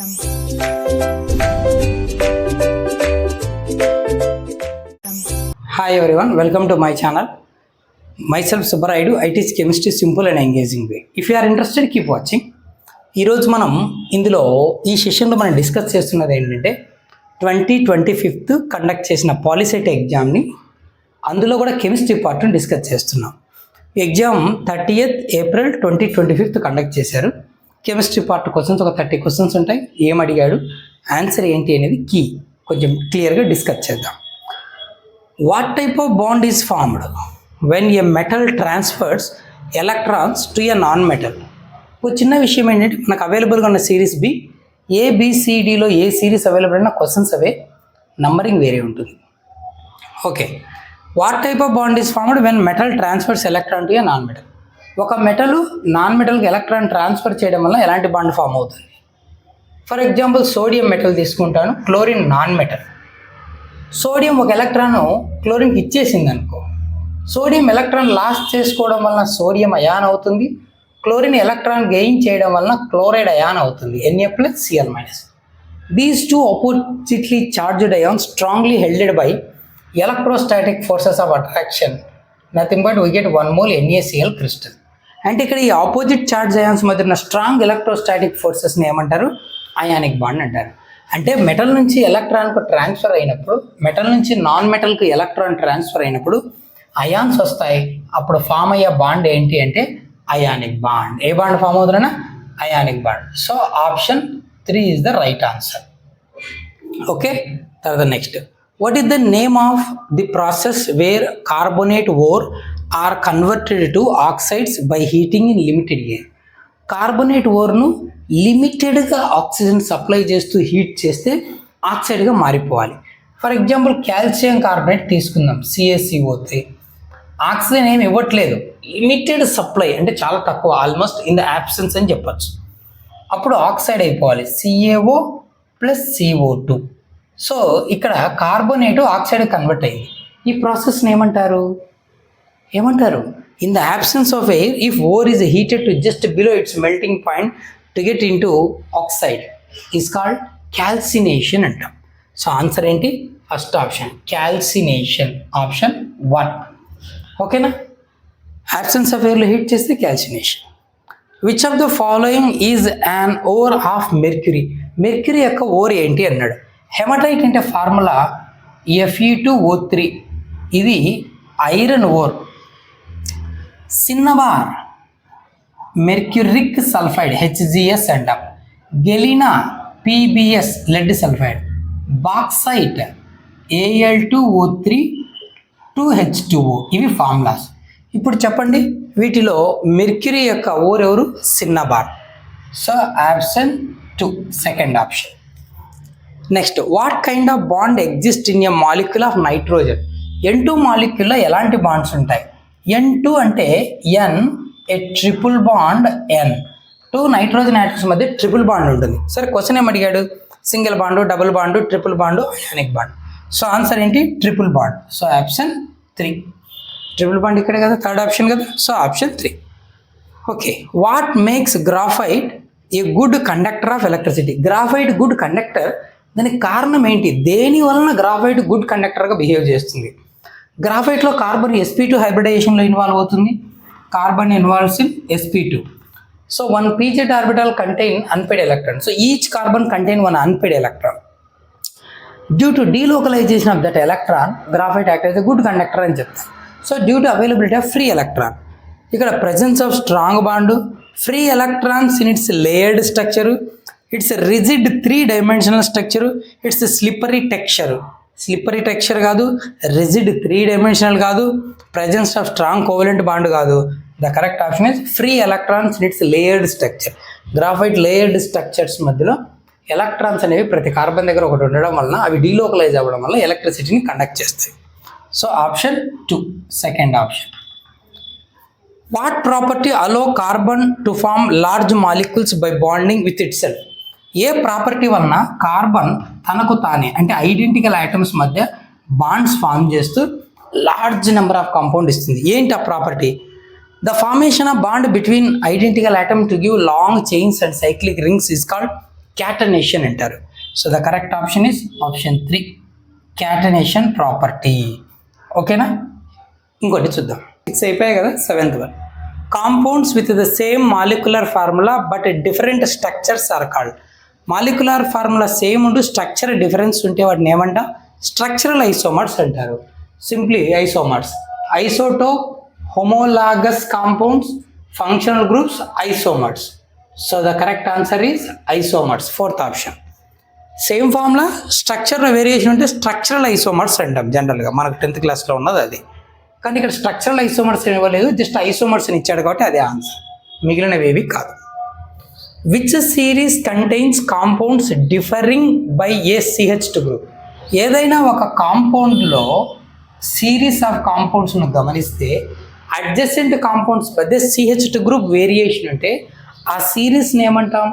Hi everyone, welcome to my channel. Myself Subbaraidu. I teach chemistry simple and engaging way. If you are interested, keep watching. ఈరోజు మనం ఇందులో ఈ సెషన్లో మనం discuss చేస్తున్నది ఏంటంటే 2025 కండక్ట్ చేసిన పాలిసెట్ ఎగ్జామ్ని అందులో కూడా కెమిస్ట్రీ పార్ట్ని డిస్కస్ చేస్తున్నాం. ఎగ్జామ్ 30th April 2025 కండక్ట్ చేశారు. కెమిస్ట్రీ పార్ట్ క్వశ్చన్స్ ఒక 30 క్వశ్చన్స్ ఉంటాయి. ఏం అడిగాడు, ఆన్సర్ ఏంటి అనేది కీ కొంచెం క్లియర్గా డిస్కస్ చేద్దాం. What type of bond is formed when a metal transfers electrons to A non metal? ఒక చిన్న విషయం ఏంటంటే మనకు అవైలబుల్గా ఉన్న సిరీస్ బి, ఏబిసిడిలో ఏ సిరీస్ అవైలబుల్ అయినా క్వశ్చన్స్ అవే, నంబరింగ్ వేరే ఉంటుంది. Okay, what type of bond is formed when metal transfers electron to A non metal? ఒక మెటల్ నాన్ మెటల్కి ఎలక్ట్రాన్ ట్రాన్స్ఫర్ చేయడం వల్ల ఎలాంటి బాండ్ ఫామ్ అవుతుంది? ఫర్ ఎగ్జాంపుల్ సోడియం మెటల్ తీసుకుంటాను, chlorine non metal. Sodium ఒక electron క్లోరిన్కి ఇచ్చేసింది అనుకో, సోడియం ఎలక్ట్రాన్ లాస్ చేసుకోవడం వలన సోడియం అయాన్ అవుతుంది, క్లోరిన్ ఎలక్ట్రాన్ గెయిన్ చేయడం వలన క్లోరైడ్ అయాన్ అవుతుంది, Na+Cl-. These two oppositely charged ions strongly helded by electrostatic forces of attraction, nothing but we get 1 mole NaCl crystal. అంటే ఇక్కడ ఈ ఆపోజిట్ చార్జ్ అయాన్స్ మధ్య ఉన్న స్ట్రాంగ్ ఎలక్ట్రోస్టాటిక్ ఫోర్సెస్ని ఏమంటారు? అయానిక్ బాండ్ అంటారు. అంటే మెటల్ నుంచి ఎలక్ట్రాన్కు ట్రాన్స్ఫర్ అయినప్పుడు, మెటల్ నుంచి నాన్ మెటల్కు ఎలక్ట్రాన్ ట్రాన్స్ఫర్ అయినప్పుడు అయాన్స్ వస్తాయి. అప్పుడు ఫామ్ అయ్యే బాండ్ ఏంటి అంటే అయానిక్ బాండ్. ఏ బాండ్ ఫామ్ అవుతుందన్నా? Ionic bond. So option 3 is the right answer. Okay, తర్వాత next, what is the name of the process where carbonate ore are converted to oxides by heating in limited air? Carbonate ఓర్ను లిమిటెడ్గా oxygen supply చేస్తూ heat చేస్తే ఆక్సైడ్గా మారిపోవాలి. For example calcium carbonate తీసుకుందాం, CaCO3. Oxygen ఏమి ఇవ్వట్లేదు, limited supply అంటే చాలా తక్కువ, ఆల్మోస్ట్ ఇన్ ద యాబ్సెన్స్ అని చెప్పచ్చు. అప్పుడు ఆక్సైడ్ అయిపోవాలి, CaO+CO2. సో ఇక్కడ కార్బోనేటు ఆక్సైడ్ కన్వర్ట్ అయ్యింది. ఈ ప్రాసెస్ని ఏమంటారు? In the absence of air, if ore is heated to just below its melting point to get into oxide is called calcination అంటాం. సో ఆన్సర్ ఏంటి? First option calcination, option 1. ఓకేనా? absence of airలో heat చేస్తే calcination. Which of the following is an ore of mercury? Mercury యొక్క ore ఏంటి అన్నాడు. Hematite అంటే formula Fe2O3, ఇది iron ore. Cinnabar mercuric sulphide HgS అంటాం. Galena PbS lead sulphide. Bauxite Al2O3 2H2O. ఇవి formulas. ఇప్పుడు చెప్పండి, వీటిలో మెర్క్యూరీ యొక్క ఓర్ ఎవరు? Cinnabar. So option 2, second option. Next, what kind of bond exist in a molecule of nitrogen? N2 మాలిక్యూల్లో ఎలాంటి bonds ఉంటాయి? N2 అంటే N, a triple bond N. 2 nitrogen atoms మధ్య ట్రిపుల్ బాండ్ ఉంటుంది. సరే, క్వశ్చన్ ఏం అడిగాడు? Single bond, double bond, triple bond, ionic bond. So answer ఏంటి? Triple bond. So option 3. Triple bond ఇక్కడే కదా, థర్డ్ ఆప్షన్ కదా. So option 3. Okay, what makes graphite a good conductor of electricity? Graphite good conductor, దానికి కారణం ఏంటి? దేని వలన graphite good కండక్టర్గా బిహేవ్ చేస్తుంది? గ్రాఫైట్లో కార్బన్ sp2 హైబ్రిడైజేషన్లో ఇన్వాల్వ్ అవుతుంది. Carbon involves in sp2. So 1 pz orbital contain unpaired electron. So each carbon contain 1 unpaired electron. Due to delocalisation of that electron, graphite act as a good conductor అని చెప్తాం. So due to availability of free electron, ఇక్కడ presence of strong bond, free electrons in its layered structure, its rigid 3-dimensional structure, its slippery texture. Slippery texture కాదు, rigid 3-dimensional కాదు, presence of strong covalent bond కాదు. The correct option is free electrons in its layered structure. Graphite layered structures మధ్యలో electrons అనేవి ప్రతి carbon దగ్గర ఒకటి ఉండడం వలన అవి డీలోకలైజ్ అవ్వడం వల్ల ఎలక్ట్రిసిటీని కండక్ట్ చేస్తాయి. So option 2, second option. What property allow carbon to form large molecules by bonding with itself? ఏ ప్రాపర్టీ వలన కార్బన్ తనకు తానే అంటే ఐడెంటికల్ ఐటమ్స్ మధ్య బాండ్స్ ఫామ్ చేస్తూ లార్జ్ నెంబర్ ఆఫ్ కాంపౌండ్ ఇస్తుంది? ఏంటి ఆ property? The formation of bond between identical atom to give long chains and cyclic rings is called catenation అంటారు. So the correct option is option 3, catenation property. ఓకేనా, ఇంకోటి చూద్దాం. 6 అయిపోయాయి కదా, 7th one. Compounds with the same molecular formula but different structures are called. Molecular formula same ఉంటూ structure difference ఉంటే వాటిని ఏమంటాం? స్ట్రక్చరల్ ఐసోమర్స్ అంటారు. Simply isomers. Isotope, homologous compounds, functional groups, isomers. So the correct answer is isomers, 4th option. Same formula స్ట్రక్చర్లో variation ఉంటే structural isomers అంటాం జనరల్గా, మనకు 10th క్లాస్లో ఉన్నది అది. కానీ ఇక్కడ స్ట్రక్చరల్ ఐసోమర్స్ ఇవ్వలేదు, జస్ట్ ఐసోమర్స్ ఇచ్చాడు కాబట్టి అదే ఆన్సర్, మిగిలినవి ఏవి కాదు. Which series contains compounds differing by A CH2 group. ఏదైనా ఒక కాంపౌండ్లో సిరీస్ ఆఫ్ కాంపౌండ్స్ను గమనిస్తే అడ్జసెంట్ కాంపౌండ్స్ మధ్య CH2 గ్రూప్ వేరియేషన్ ఉంటే ఆ సిరీస్ని ఏమంటాం?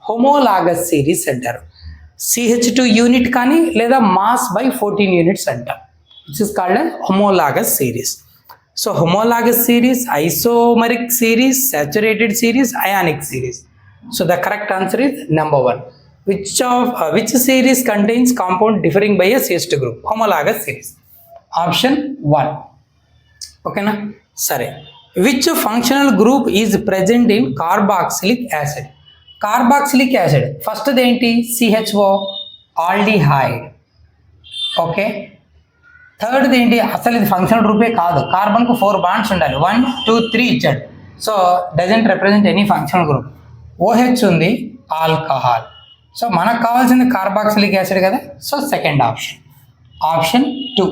హోమోలాగస్ సిరీస్ అంటారు. CH2 యూనిట్ కానీ లేదా మాస్ బై 14 యూనిట్స్ అంటాం, which is called as homologous series. So homologous series, isomeric series, saturated series, ionic series. So the correct answer is number 1. Which series contains compound differing by a CH2 group? Homologous series. Option 1. Okay na? Sorry. Which functional group is present in carboxylic acid? Carboxylic acid. First ఏంటి? CHO, aldehyde. Okay. Third ఏంటి? అసలు ఇది functional గ్రూపే కాదు. కార్బన్కు 4 bonds ఉండాలి, 1 2 3 ఇచ్చాడు. So doesn't represent any functional group. OH ఉంది, alcohol. So మనకు కావాల్సింది కార్బాక్సిలిక్ యాసిడ్ కదా. So second option, option 2.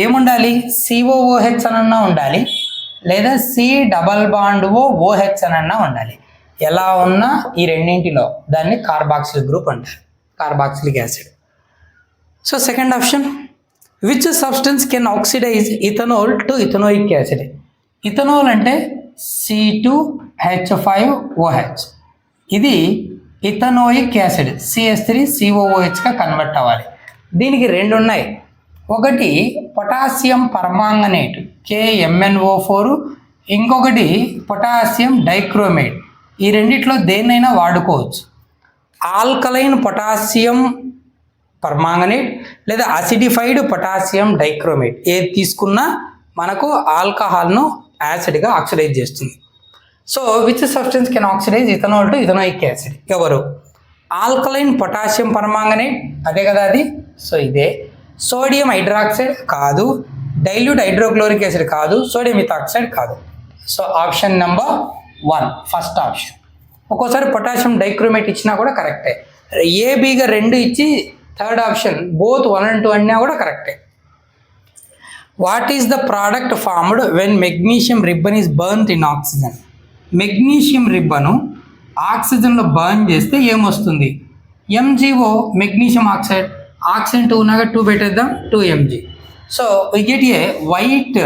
ఏముండాలి? COOH అనన్నా ఉండాలి, లేదా C డబల్ బాండ్ OH అనన్నా ఉండాలి. ఎలా ఉన్నా ఈ రెండింటిలో దాన్ని కార్బాక్సిలిక్ గ్రూప్ అంటారు, carboxylic acid. So second option. Which substance can oxidise ethanol to ethanoic acid? Ethanol అంటే C2H5OH, ఇది ఇథనోయిక్ యాసిడ్ CH3COOHగా కన్వర్ట్ అవ్వాలి. దీనికి 2 ఉన్నాయి. ఒకటి పొటాషియం పర్మాంగనేట్ KMnO4, ఇంకొకటి పొటాషియం డైక్రోమేట్. ఈ రెండిట్లో దేన్నైనా వాడుకోవచ్చు. ఆల్కలైన్ పొటాషియం పర్మాంగనేట్ లేదా అసిడిఫైడ్ పొటాషియం డైక్రోమేట్ ఏది తీసుకున్నా మనకు ఆల్కహాల్ను యాసిడ్గా ఆక్సిడైజ్ చేస్తుంది. So which substance can oxidise ethanol to ethanoic acid? ఎవరు? ఆల్కలైన్ పొటాషియం పర్మాంగనేట్, అదే కదా అది. సో ఇదే. సోడియం హైడ్రాక్సైడ్ కాదు, డైల్యూట్ హైడ్రోక్లోరిక్ యాసిడ్ కాదు, సోడియం మిథాక్సైడ్ కాదు. So option number 1, first option. ఒక్కోసారి పొటాషియం డైక్రోమేట్ ఇచ్చినా కూడా కరెక్టే. ఏబిగా 2 ఇచ్చి థర్డ్ ఆప్షన్ బోత్ 1 and 2 అన్నా కూడా కరెక్టే. What is the product formed when magnesium ribbon is burned in oxygen? Magnesium ribbon ఆక్సిజన్లో బర్న్ చేస్తే ఏమొస్తుంది? MgO, magnesium oxide. ఆక్సిజన్ 2 ఉన్నాగా 2 పెట్టేద్దాం, 2Mg. So we get a white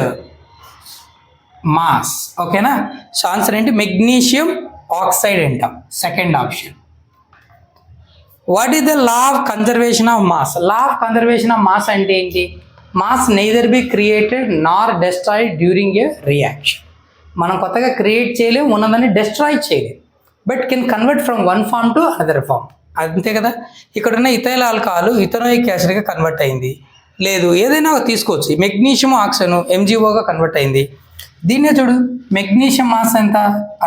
mass. ఓకేనా? సో ఆన్సర్ ఏంటి? మెగ్నీషియం ఆక్సైడ్ అంటాం, second option. What is the law of conservation of mass? Law of conservation of mass అంటే ఏంటి? Mass neither be created nor destroyed during a reaction. మనం కొత్తగా create చేయలేం, ఉన్నదాన్ని destroy చేయలేం, but can convert from one form to another form. అంతే కదా. ఇక్కడ ఉన్న ఇథైల్ ఆల్కహాల్ ఇథనోయిక్ యాసిడ్గా కన్వర్ట్ అయింది. లేదు, ఏదైనా తీసుకోవచ్చు. మెగ్నీషియం ఆక్సిజన్ MgOగా కన్వర్ట్ అయింది. దీన్నే చూడు, మెగ్నీషియం మాస్ ఎంత?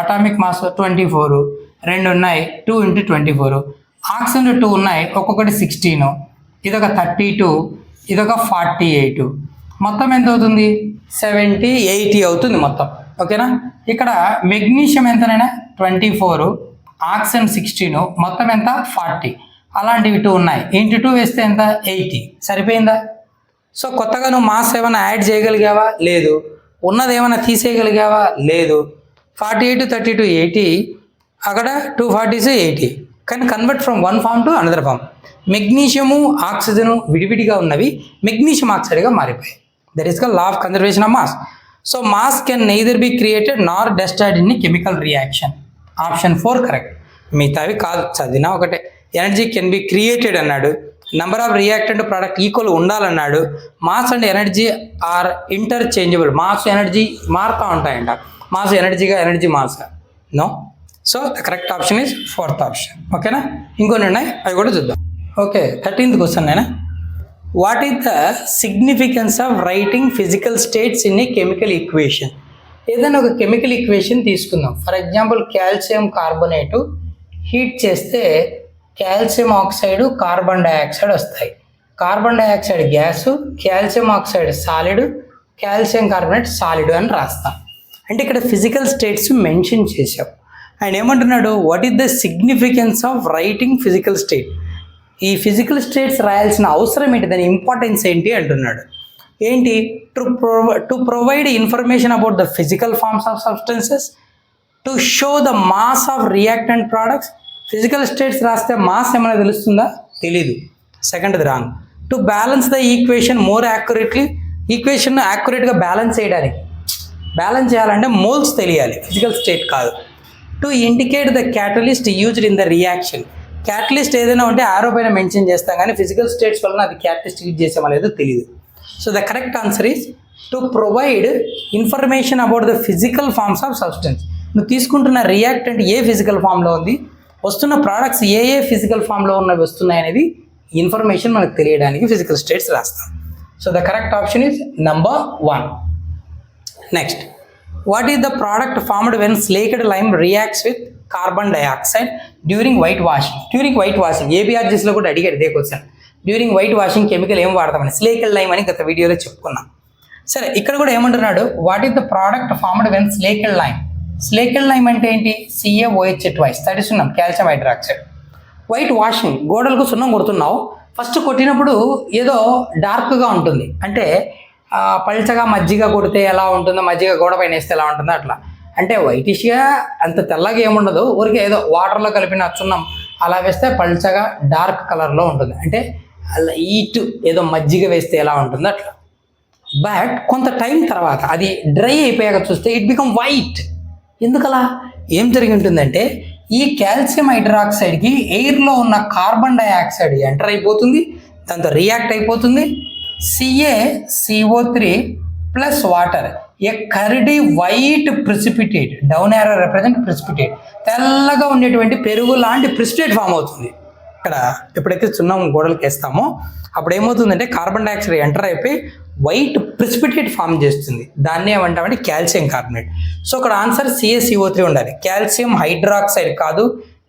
అటామిక్ మాస్ 24, 2 ఉన్నాయి, 2 × 24. ఆక్సిజన్ 2 ఉన్నాయి, ఒక్కొక్కటి 16, ఇదొక 32, ఇదొక 48. మొత్తం ఎంత అవుతుంది? 70, 80 అవుతుంది మొత్తం. ఓకేనా? ఇక్కడ మెగ్నీషియం ఎంతనైనా 24, ఆక్సిజన్ 16, మొత్తం ఎంత? 40. అలాంటివి 2 ఉన్నాయి, ఇంటూ 2 వేస్తే ఎంత? 80. సరిపోయిందా? సో కొత్తగా నువ్వు మాస్ ఏమైనా యాడ్ చేయగలిగావా? లేదు. ఉన్నది ఏమైనా తీసేయగలిగావా? లేదు. 48, 32, 80, అక్కడ 240, 80. కానీ convert from one form to another form. Magnesium oxygen విడివిడిగా ఉన్నవి మెగ్నీషియం ఆక్సైడ్గా మారిపోయాయి. That is called law of conservation of mass. So mass can neither be created nor destroyed in chemical reaction. Option 4 correct. మిగతావి కాదు, చదివినా ఒకటే. Energy can be created అన్నాడు, number of reactant product equal ఉండాలన్నాడు. Mass and energy are interchangeable. Mass energy మారుతూ ఉంటాయంట. Mass ఎనర్జీగా, energy మాస్గా. No, so the correct option is fourth option. ఓకేనా, ఇంకొన్ని ఉన్నాయి అవి కూడా చూద్దాం. ఓకే, 13th క్వశ్చన్ నేనా. What is the significance of writing physical states in a chemical equation? ఏదైనా ఒక కెమికల్ ఈక్వేషన్ తీసుకుందాం. For example calcium carbonate heat చేస్తే కాల్షియం ఆక్సైడ్ కార్బన్ డైఆక్సైడ్ వస్తాయి. Carbon dioxide gas, calcium oxide solid, calcium carbonate solid అని రాస్తాం. అంటే ఇక్కడ physical states mention చేసాం. ఆయన ఏమంటున్నాడు, what is the significance of writing physical state? ఈ ఫిజికల్ స్టేట్స్ రాయాల్సిన అవసరం ఏంటి, దాని ఇంపార్టెన్స్ ఏంటి అంటున్నాడు. ఏంటి, to provide information about the physical forms of substances, to show the mass of reactant products. Physical states రాస్తే మాస్ ఏమైనా తెలుస్తుందా? తెలీదు. సెకండ్ది wrong. To balance the equation more accurately. Equation యాక్యురేట్గా బ్యాలెన్స్ చేయడానికి, బ్యాలెన్స్ చేయాలంటే మోల్స్ తెలియాలి, ఫిజికల్ స్టేట్ కాదు. To indicate the catalyst used in the reaction. Catalyst ఏదైనా ఉంటే ఆరో పైన మెన్షన్ చేస్తాం, కానీ ఫిజికల్ స్టేట్స్ వలన అది క్యాటలిస్ట్ యూజ్ చేసామో లేదో తెలియదు. So the correct answer is to provide information about the physical forms of substance. నువ్వు తీసుకుంటున్న రియాక్టెంట్ ఏ ఫిజికల్ ఫామ్లో ఉంది, వస్తున్న ప్రోడక్ట్స్ ఏ ఏ ఫిజికల్ ఫామ్లో ఉన్నవి వస్తున్నాయి అనేది ఇన్ఫర్మేషన్ మనకు తెలియడానికి ఫిజికల్ స్టేట్స్ రాస్తాం. So the correct option is number 1. Next, what is the product formed when slaked lime reacts with carbon dioxide during white washing? During white washing ఏబిఆర్జీస్లో కూడా అడిగాడు ఇదే question. During white washing chemical ఏం వాడతామని, స్లేకెడ్ lime అని గత వీడియోలో చెప్పుకున్నాం. సరే, ఇక్కడ కూడా ఏమంటున్నాడు, what is the product formed when slaked lime? Slaked lime అంటే ఏంటి, CaOH ట్వైస్, తడిస్తున్నాం కాల్షియం హైడ్రాక్సైడ్. వైట్ వాషింగ్, గోడలకు సున్నం కొడుతున్నావు, ఫస్ట్ కొట్టినప్పుడు ఏదో డార్క్గా ఉంటుంది, అంటే పల్చగా మజ్జిగ కొడితే ఎలా ఉంటుందో, మజ్జిగ గోడ పైన వేస్తే ఎలా ఉంటుందో అట్లా. అంటే వైటిష్గా అంత తెల్లగా ఏముండదు, ఊరికే ఏదో వాటర్లో కలిపిన సున్నం అలా వేస్తే పల్చగా డార్క్ కలర్లో ఉంటుంది, అంటే అలా ఈటు ఏదో మజ్జిగ వేస్తే ఎలా ఉంటుందో అట్లా. బట్ కొంత టైం తర్వాత అది డ్రై అయిపోయాక చూస్తే ఇట్ బికమ్ వైట్. ఎందుకలా, ఏం జరిగి ఉంటుందంటే ఈ కాల్షియం హైడ్రాక్సైడ్కి ఎయిర్లో ఉన్న కార్బన్ డైఆక్సైడ్ ఎంటర్ అయిపోతుంది, దాంతో రియాక్ట్ అయిపోతుంది. CaCO3 plus water, a curdy white precipitate, down arrow represent precipitate, తెల్లగా ఉండేటువంటి పెరుగు లాంటి ప్రిసిపిటేట్ ఫామ్ అవుతుంది. ఇక్కడ ఎప్పుడైతే సున్నం గోడలకు వేస్తామో అప్పుడు ఏమవుతుందంటే కార్బన్ డైఆక్సైడ్ ఎంటర్ అయిపోయి వైట్ ప్రిసిపిటేట్ ఫామ్ చేస్తుంది. దాన్ని ఏమంటామంటే కాల్షియం కార్బోనేట్. సో ఇక్కడ ఆన్సర్ CaCO3 ఉండాలి, కాల్షియం హైడ్రాక్సైడ్ కాదు,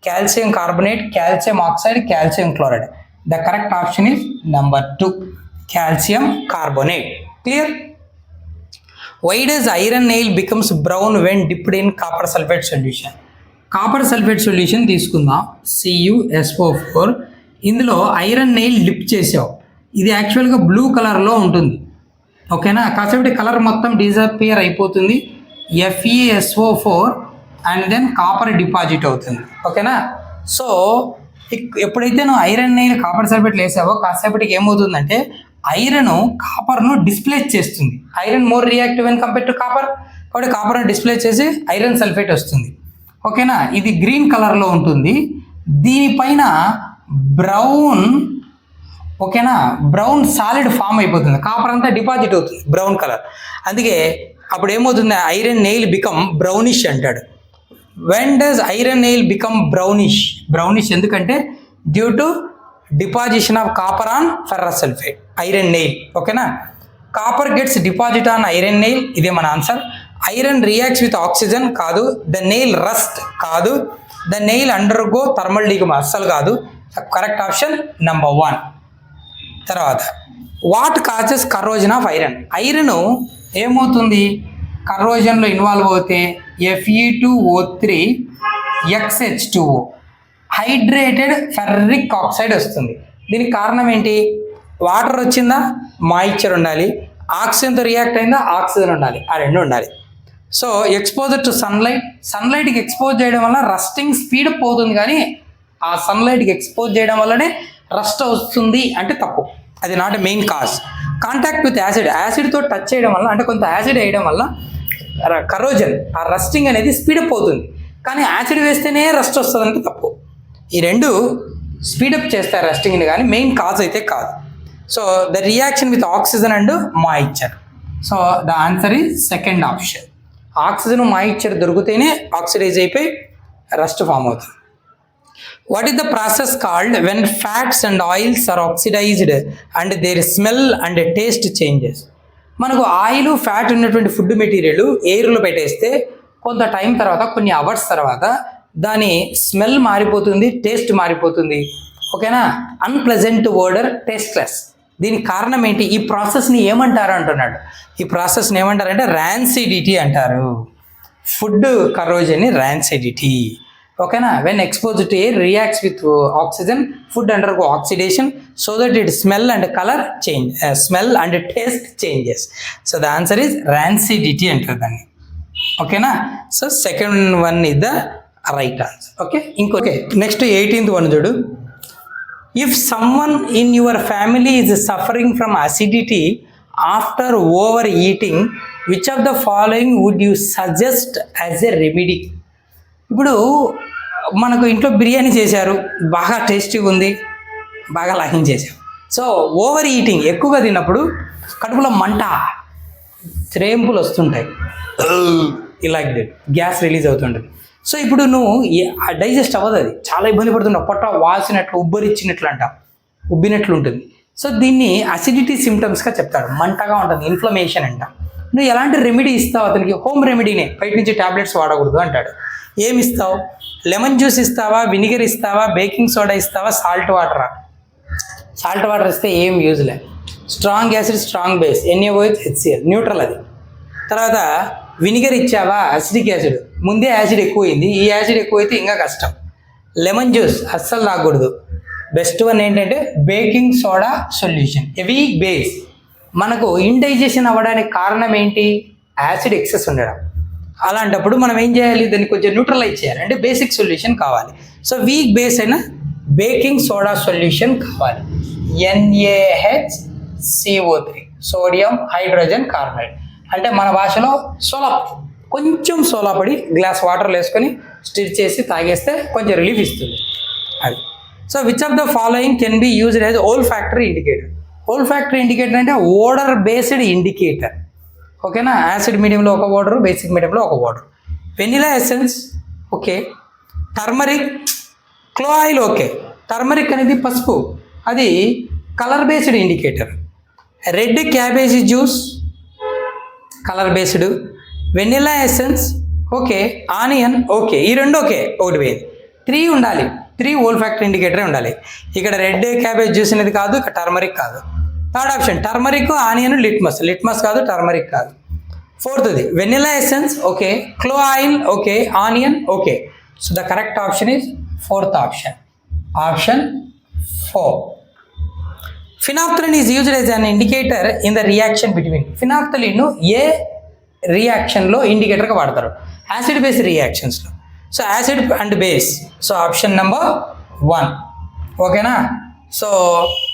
calcium carbonate, calcium oxide, calcium chloride. The correct option is number 2, calcium carbonate. Clear? Why does iron nail becomes brown when dipped in copper sulphate solution? Copper sulphate solution తీసుకుందాం, CuSO4. ఇందులో iron nail dip చేసావు, ఇది యాక్చువల్గా blue కలర్లో ఉంటుంది. ఓకేనా, కాసేపటి colour మొత్తం డిజపియర్ అయిపోతుంది, FeSO4 and then copper deposit అవుతుంది. ఓకేనా, సో ఎప్పుడైతే నువ్వు ఐరన్ నెయిల్ కాపర్ సల్ఫేట్లు వేసావో కాసేపటికి ఏమవుతుందంటే ఐరన్ కాపర్ను డిస్ప్లేస్ చేస్తుంది. ఐరన్ మోర్ రియాక్టివ్ అని కంపేర్ టు కాపర్, కాబట్టి కాపర్ను డిస్ప్లేస్ చేసి ఐరన్ సల్ఫేట్ వస్తుంది. ఓకేనా, ఇది గ్రీన్ కలర్లో ఉంటుంది, దీనిపైన బ్రౌన్, ఓకేనా, బ్రౌన్ సాలిడ్ ఫామ్ అయిపోతుంది, కాపర్ అంతా డిపాజిట్ అవుతుంది బ్రౌన్ కలర్. అందుకే అప్పుడు ఏమవుతుంది, ఐరన్ నెయిల్ బికమ్ బ్రౌనిష్ అంటాడు. When does iron nail become brownish? Brownish ఎందుకంటే due to deposition of copper on ferrous sulphate, iron nail. ఓకేనా, copper gets deposit on iron nail, ఇదే మన answer. Iron reacts with oxygen కాదు, the nail rust కాదు, the nail undergo thermal decomposition అస్సలు కాదు. Correct option number 1. తర్వాత, what causes corrosion of iron? Iron ఏమవుతుంది కరోజన్లో ఇన్వాల్వ్ అవుతే Fe2O3 XH2O, hydrated ferric oxide వస్తుంది. దీనికి కారణం ఏంటి, వాటర్ వచ్చిందా, మాయిశ్చర్ ఉండాలి, ఆక్సిజన్తో రియాక్ట్ అయిందా, ఆక్సిజన్ ఉండాలి, ఆ రెండు ఉండాలి. సో ఎక్స్పోజర్ టు సన్లైట్, సన్లైట్కి ఎక్స్పోజ్ చేయడం వల్ల రస్టింగ్ స్పీడ్ పోతుంది, కానీ ఆ సన్లైట్కి ఎక్స్పోజ్ చేయడం వల్లనే రస్ట్ వస్తుంది అంటే తప్పు, అది not main cause. Contact with acid, యాసిడ్తో టచ్ చేయడం వల్ల, అంటే కొంత యాసిడ్ వేయడం వల్ల కరోజన్, ఆ రస్టింగ్ అనేది స్పీడప్ అవుతుంది, కానీ యాసిడ్ వేస్తేనే రస్ట్ వస్తుంది అంటే తప్పు. ఈ రెండు స్పీడప్ చేస్తారు రస్టింగ్ని, కానీ మెయిన్ కాజ్ అయితే కాదు. So the reaction with oxygen and moisture. So the answer is second option. Oxygen moisture దొరికితేనే ఆక్సిడైజ్ అయిపోయి రస్ట్ ఫామ్ అవుతుంది. What is the process called when fats and oils are oxidised and their smell and taste changes? మనకు oil fat ఉన్నటువంటి food material ఎయిర్లో పెట్టేస్తే కొంత time తర్వాత, కొన్ని అవర్స్ తర్వాత దాని స్మెల్ మారిపోతుంది, టేస్ట్ మారిపోతుంది. ఓకేనా? Unpleasant odour, tasteless. దీనికి కారణం ఏంటి? ఈ ప్రాసెస్ని ఏమంటారు అంటున్నాడు. ఈ ప్రాసెస్ని ఏమంటారంటే ర్యాన్సిడిటీ అంటారు. ఫుడ్ కరోజన్ని ర్యాన్సిడిటీ. ఓకేనా? When exposed to air reacts with oxygen, food undergo oxidation so that it smell and colour change, smell and taste changes. So the answer is rancidity అంటారు దాన్ని. ఓకేనా? So second one is the right answer. Okay, ఇంకొకే next 18th one చూడు. If someone in your family is suffering from acidity after overeating, which of the following would you suggest as a remedy? ఇప్పుడు మనకు ఇంట్లో బిర్యానీ చేశారు, బాగా టేస్టీగా ఉంది, బాగా లైకింగ్ చేశారు. సో ఓవర్ ఈటింగ్, ఎక్కువగా తిన్నప్పుడు కడుపులో మంట, త్రేంపులు వస్తుంటాయి, ఇలా గ్యాస్ రిలీజ్ అవుతుంటుంది. సో ఇప్పుడు నువ్వు డైజెస్ట్ అవ్వదు, అది చాలా ఇబ్బంది పడుతుంటావు, పొట్ట వాసినట్లు, ఉబ్బరిచ్చినట్లు అంట, ఉబ్బినట్లు ఉంటుంది. సో దీన్ని అసిడిటీ సిమ్టమ్స్గా చెప్తాడు. మంటగా ఉంటుంది, ఇన్ఫ్లమేషన్ అంట. నువ్వు ఎలాంటి రెమెడీ ఇస్తావు అతనికి? హోమ్ రెమెడీనే, బయట నుంచి ట్యాబ్లెట్స్ వాడకూడదు అంటాడు. ఏమి ఇస్తావు? లెమన్ జ్యూస్ ఇస్తావా, వినిగర్ ఇస్తావా, బేకింగ్ సోడా ఇస్తావా, సాల్ట్ వాటరా? సాల్ట్ వాటర్ ఇస్తే ఏం యూజ్ లేదు. Strong acid, strong base, NaOH, HCl, neutral అది. తర్వాత వినిగర్ ఇచ్చావా, అసిడిక్ యాసిడ్, ముందే యాసిడ్ ఎక్కువైంది, ఈ యాసిడ్ ఎక్కువైతే ఇంకా కష్టం. లెమన్ జ్యూస్ అస్సలు తాగకూడదు. బెస్ట్ వన్ ఏంటంటే baking soda solution, heavy base. మనకు ఇండైజెషన్ అవ్వడానికి కారణం ఏంటి? యాసిడ్ ఎక్సెస్ ఉండడం. అలాంటప్పుడు మనం ఏం చేయాలి? దాన్ని కొంచెం న్యూట్రలైజ్ చేయాలి, అంటే బేసిక్ సొల్యూషన్ కావాలి. సో వీక్ బేస్ అయినా బేకింగ్ సోడా సొల్యూషన్ కావాలి. NaHCO3, sodium hydrogen carbide. అంటే మన భాషలో సోలాపొడి, కొంచెం సోలాపొడి గ్లాస్ వాటర్లో వేసుకొని స్టిర్ చేసి తాగేస్తే కొంచెం రిలీఫ్ ఇస్తుంది అది. So which of the following can be used as olfactory indicator? Olfactory indicator అంటే ఓడర్ బేస్డ్ ఇండికేటర్. ఓకేనా? యాసిడ్ మీడియంలో ఒక ఓడరు, బేసిక్ మీడియంలో ఒక odour. Vanilla essence okay, turmeric, clove oil okay. Turmeric అనేది పసుపు, అది colour based indicator. Red cabbage juice colour based. Vanilla essence okay, onion okay, ఈ రెండు ఓకే, ఒకటి వేది. 3 ఉండాలి, 3 ఓల్ ఫ్యాక్టరీ ఇండికేటరే ఉండాలి. ఇక్కడ రెడ్ క్యాబేజ్ జ్యూస్ అనేది కాదు, ఇక్కడ టర్మరిక్ కాదు. Third option turmeric, onion, litmus, litmus కాదు, టర్మరిక్ కాదు. ఫోర్త్ది vanilla essence okay, clove oil okay, onion okay. So the correct option is fourth option, option 4. Phenolphthalein is used as an indicator in the reaction between. Phenolphthalein ఏ రియాక్షన్లో ఇండికేటర్గా వాడతారు? Acid base రియాక్షన్స్లో. సో acid and base, so option number 1. ఓకేనా? So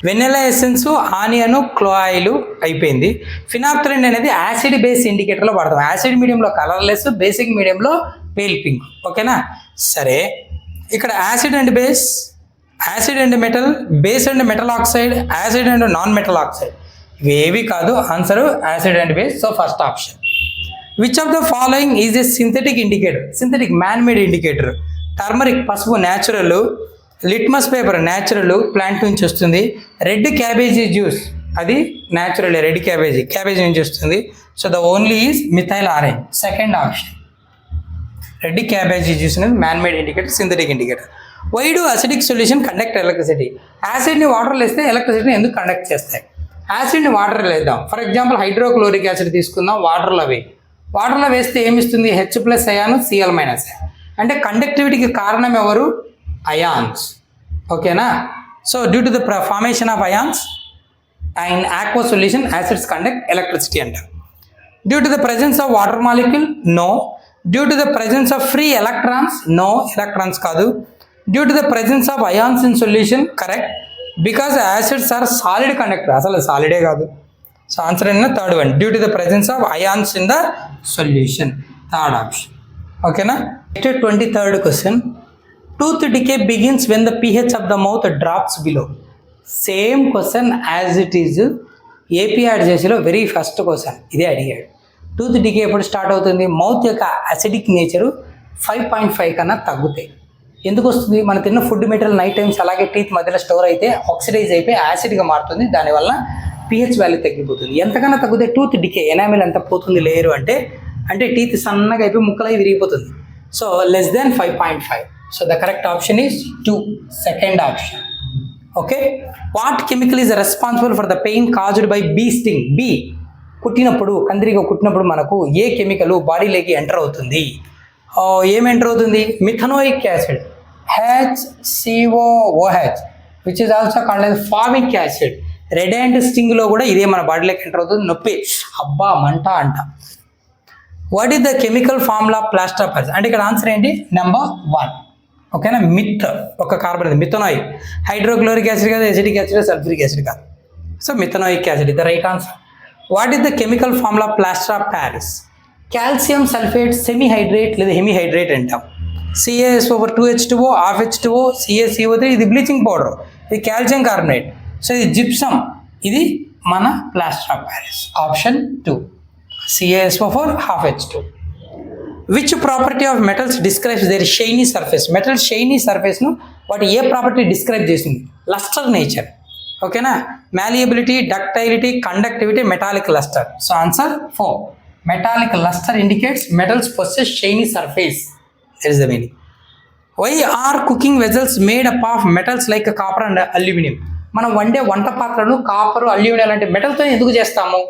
vanilla essence, onion, clove oil అయిపోయింది. Phenolphthalein అనేది acid base ఇండికేటర్లో వాడతాం. యాసిడ్ మీడియంలో కలర్లెస్, బేసిక్ మీడియంలో పేల్ పింక్. ఓకేనా? సరే, ఇక్కడ acid and base, acid and metal, base and metal oxide, acid and non metal oxide, ఇవేవి కాదు. Answer acid and base. So first option. Which of the following is a synthetic indicator? Synthetic man made indicator. Turmeric పసుపు natural, litmus paper natural, plant నుంచి వస్తుంది. Red cabbage juice అది natural, red cabbage నుంచి వస్తుంది. So the only is methyl orange, second option. Red cabbage juice అనేది man made indicator, synthetic indicator. Why do acidic solution conduct electricity? యాసిడ్ని వాటర్లో వేస్తే ఎలక్ట్రిసిటీని ఎందుకు కండక్ట్ చేస్తాయి? యాసిడ్ని వాటర్లో వేద్దాం. ఫర్ ఎగ్జాంపుల్ హైడ్రోక్లోరిక్ యాసిడ్ తీసుకుందాం, వాటర్లో వేస్తే ఏమిస్తుంది? H+ ion, Cl- ion. అంటే కండక్టివిటీకి కారణం ఎవరు? అయాన్స్. ఓకేనా? So due to the formation of ions in aqua solution acids conduct electricity అంటారు. Due to the presence of water molecule? No. Due to the presence of free electrons? No, electrons కాదు. Due to the presence of ions in solution? Correct, because acids are solid conductor. అసలు సాలిడే కాదు. So answer అయిన third one, due to the presence of ions in the solution, third option. ఓకేనా? 23rd question. Tooth decay begins when the pH of the mouth drops below. Same question as it is ఏపీఆర్జేసీలో very first question ఇదే అడిగాడు. Tooth decay ఎప్పుడు start అవుతుంది? Mouth యొక్క acidic nature 5.5 కన్నా తగ్గుతాయి. ఎందుకు వస్తుంది? మనం తిన్న ఫుడ్ మెటీరియల్ నైట్ టైమ్స్ అలాగే టీత్ మధ్యలో స్టోర్ అయితే ఆక్సిడైజ్ అయిపోయి యాసిడ్గా మారుతుంది. దానివల్ల pH వాల్యూ తగ్గిపోతుంది. ఎంతకన్నా తగ్గితే టూత్ డికే, ఎనామిల్ ఎంత పోతుంది లేయరు అంటే టీత్ సన్నగా అయిపోయి ముక్కలై విరిగిపోతుంది. So less than 5.5. So the correct option is 2, second option. Okay. What chemical is responsible for the pain caused by bee sting? Bee కుట్టినప్పుడు, కందిరిగా కుట్టినప్పుడు మనకు ఏ కెమికల్ బాడీలోకి ఎంటర్ అవుతుంది? ఏం ఎంటర్ అవుతుంది? Methanoic acid, HCOOH, which is also called as formic acid. Red ant స్టింగ్లో కూడా ఇదే మన బాడీలోకి ఎంటర్ అవుతుంది. నొప్పి, అబ్బా మంట అంట. What is the chemical formula plaster of Paris? అంటే ఇక్కడ ఆన్సర్ ఏంటి? నెంబర్ 1. ఓకేనా. మిత్ ఒక కార్బన్, మిథనోయిక్. హైడ్రోక్లోరిక్ యాసిడ్ కాదు, ఎసిటిక్ యాసిడ్, సల్ఫ్యూరిక్ యాసిడ్ కాదు. సో మిథనోయిక్ యాసిడ్ ఇది right answer. What is the chemical formula plaster of Paris? Calcium sulphate semihydrate లేదా hemihydrate అంటాం. CaSO2H2O, half H2O, CaCO3. ఇది bleaching powder, ఇది calcium carbonate. So ఇది gypsum, ఇది మన plaster of Paris. Option 2, CaSO4, half H2. Which property of metals describes their shiny surface? Metal shiny సర్ఫేస్ను వాటి ఏ ప్రాపర్టీ డిస్క్రైబ్ చేసింది? Lustre nature. ఓకేనా. Malleability, ductility, conductivity, metallic lustre. So answer 4. Metallic lustre indicates metals possess shiny surface. That is the meaning. Why are cooking vessels made up of metals like copper and aluminium? మనం వండే వంట పాత్రలు copper, aluminium లాంటి మెటల్తో ఎందుకు చేస్తాము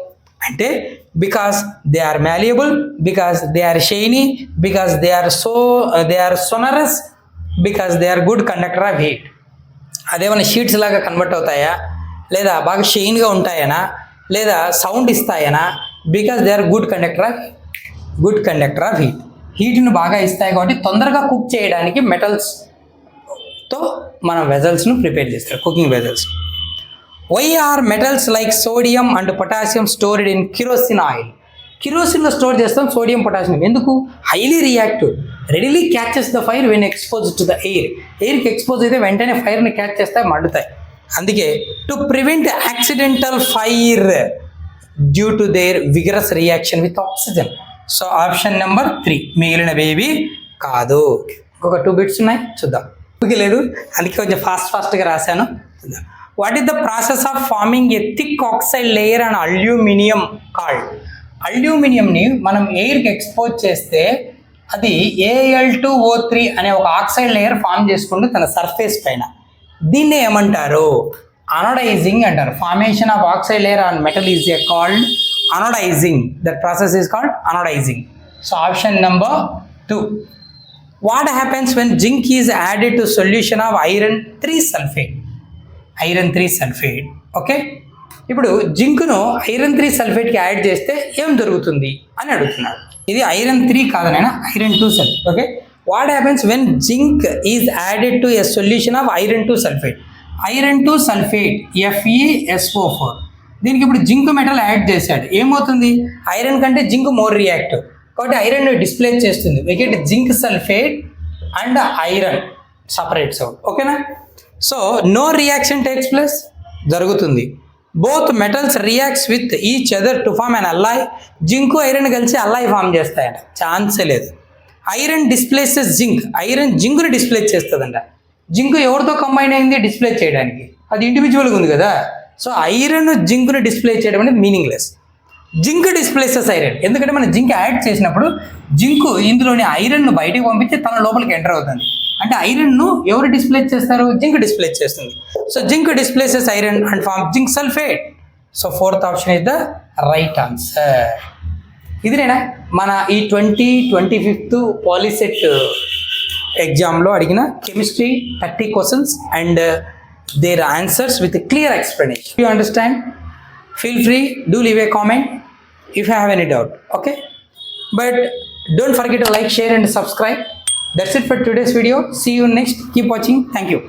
అంటే because they are malleable, because they are shiny, because they are sonorous, because they are good conductor of heat. అదేమైనా sheets లాగా కన్వర్ట్ అవుతాయా, లేదా బాగా షైన్గా ఉంటాయనా, లేదా సౌండ్ ఇస్తాయనా? Because they are good conductor of heat. హీట్ను బాగా ఇస్తాయి కాబట్టి తొందరగా కుక్ చేయడానికి మెటల్స్తో మనం వెజల్స్ను ప్రిపేర్ చేస్తారు, cooking vessels. Why are metals like sodium and potassium stored in kerosene oil? కిరోసిన్లో స్టోర్ చేస్తాం సోడియం, పొటాషియం. ఎందుకు? Highly reactive, readily catches the fire when expose to the air. ఎయిర్కి ఎక్స్పోజ్ అయితే వెంటనే ఫైర్ని క్యాచ్ చేస్తాయి, మండుతాయి. అందుకే to prevent accidental fire due to their vigorous reaction with oxygen. So option number 3. మిగిలినవేవి కాదు. ఇంకొక 2 బిట్స్ ఉన్నాయి, చూద్దాం. లేదు అందుకే కొంచెం ఫాస్ట్గా రాశాను, చూద్దాం. What is the process of forming a thick oxide layer and aluminium called? అల్యూమినియంని మనం ఎయిర్కి ఎక్స్పోజ్ చేస్తే అది Al2O3 అనే ఒక ఆక్సైడ్ లేయర్ ఫామ్ చేసుకుంటూ తన సర్ఫేస్ పైన. దీన్ని ఏమంటారు? అనోడైజింగ్ అంటారు. Formation of oxide layer on metal is called anodizing. That process is called anodizing. So option number 2. What happens when zinc is added to solution of iron 3 sulphate? Iron 3 sulphate. Okay. ఇప్పుడు జింక్ను iron 3 సల్ఫేట్కి add చేస్తే ఏం జరుగుతుంది అని అడుగుతున్నాడు. ఇది iron 3 కాదనైనా iron 2 sulphate. Okay. What happens when zinc is added to a solution of iron 2 sulphate? Iron 2 sulphate FeSO4. దీనికి ఇప్పుడు జింక్ మెటల్ యాడ్ చేశాడు, ఏమవుతుంది? ఐరన్ కంటే జింక్ మోర్ రియాక్టివ్ కాబట్టి ఐరన్ డిస్ప్లే చేస్తుంది. we get zinc sulphate and iron separates out. ఓకేనా. So no reaction takes place, జరుగుతుంది. Both metals reacts with each other to form and alloy. Zinc iron కలిసి alloy form చేస్తాయంట, ఛాన్సే లేదు. Iron displaces zinc, iron జింకుని display చేస్తుందంట. Zinc ఎవరితో combine అయింది డిస్ప్లే చేయడానికి? అది ఇండివిజువల్గా ఉంది కదా. సో ఐరన్ జింకుని డిస్ప్లే చేయడం అనేది మీనింగ్లెస్. జింక్ డిస్ప్లేసెస్ ఐరన్, ఎందుకంటే మనం జింక్ యాడ్ చేసినప్పుడు జింకు ఇందులోని ఐరన్ను బయటికి పంపించి తన లోపలికి ఎంటర్ అవుతుంది. అంటే ఐరన్ను ఎవరు డిస్ప్లే చేస్తారు? జింక్ డిస్ప్లే చేస్తుంది. So zinc displaces iron and form zinc sulphate. So 4th option is the right answer. ఇదినేనా మన ఈ 2025 పాలిసెట్ ఎగ్జామ్లో అడిగిన chemistry 30 questions and their answers with clear explanation. You understand? Feel free, do leave a comment if you have any doubt. Okay, but don't forget to like, share and subscribe. That's it for today's video. See you next. Keep watching. Thank you.